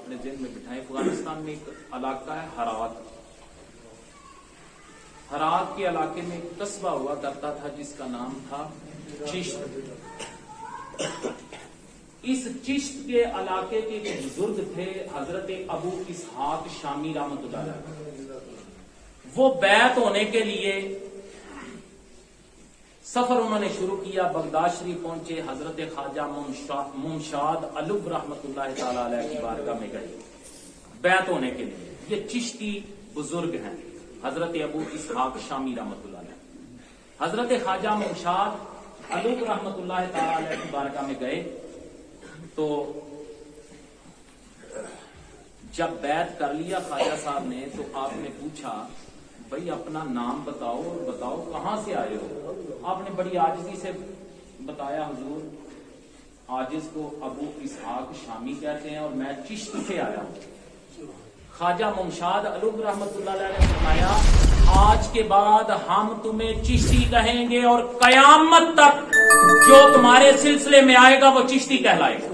اپنے ذہن میں بٹھائیں، افغانستان میں ایک علاقہ ہے ہرات. ہرات کے علاقے میں ایک قصبہ ہوا کرتا تھا جس کا نام تھا چشت. اس چشت کے علاقے کے ایک بزرگ تھے حضرت ابو اسحاق شامی رحمۃ اللہ علیہ. وہ بیعت ہونے کے لیے سفر انہوں نے شروع کیا، بغداد شریف پہنچے، حضرت خواجہ ممشاد علب رحمۃ اللہ تعالی علیہ کی بارگاہ میں گئے بیعت ہونے کے لیے. یہ چشتی بزرگ ہیں حضرت ابو اسحاق شامی رحمۃ اللہ علیہ. حضرت خواجہ ممشاد علب رحمۃ اللہ تعالی علیہ کی بارگاہ میں گئے تو جب بیعت کر لیا خواجہ صاحب نے تو آپ نے پوچھا بھائی اپنا نام بتاؤ اور بتاؤ کہاں سے آئے ہو. آپ نے بڑی عاجزی سے بتایا حضور عاجز کو ابو اسحاق شامی کہتے ہیں اور میں چشت سے آیا ہوں. خواجہ ممشاد علب رحمۃ اللہ علیہ نے فرمایا آج کے بعد ہم تمہیں چشتی کہیں گے اور قیامت تک جو تمہارے سلسلے میں آئے گا وہ چشتی کہلائے گا.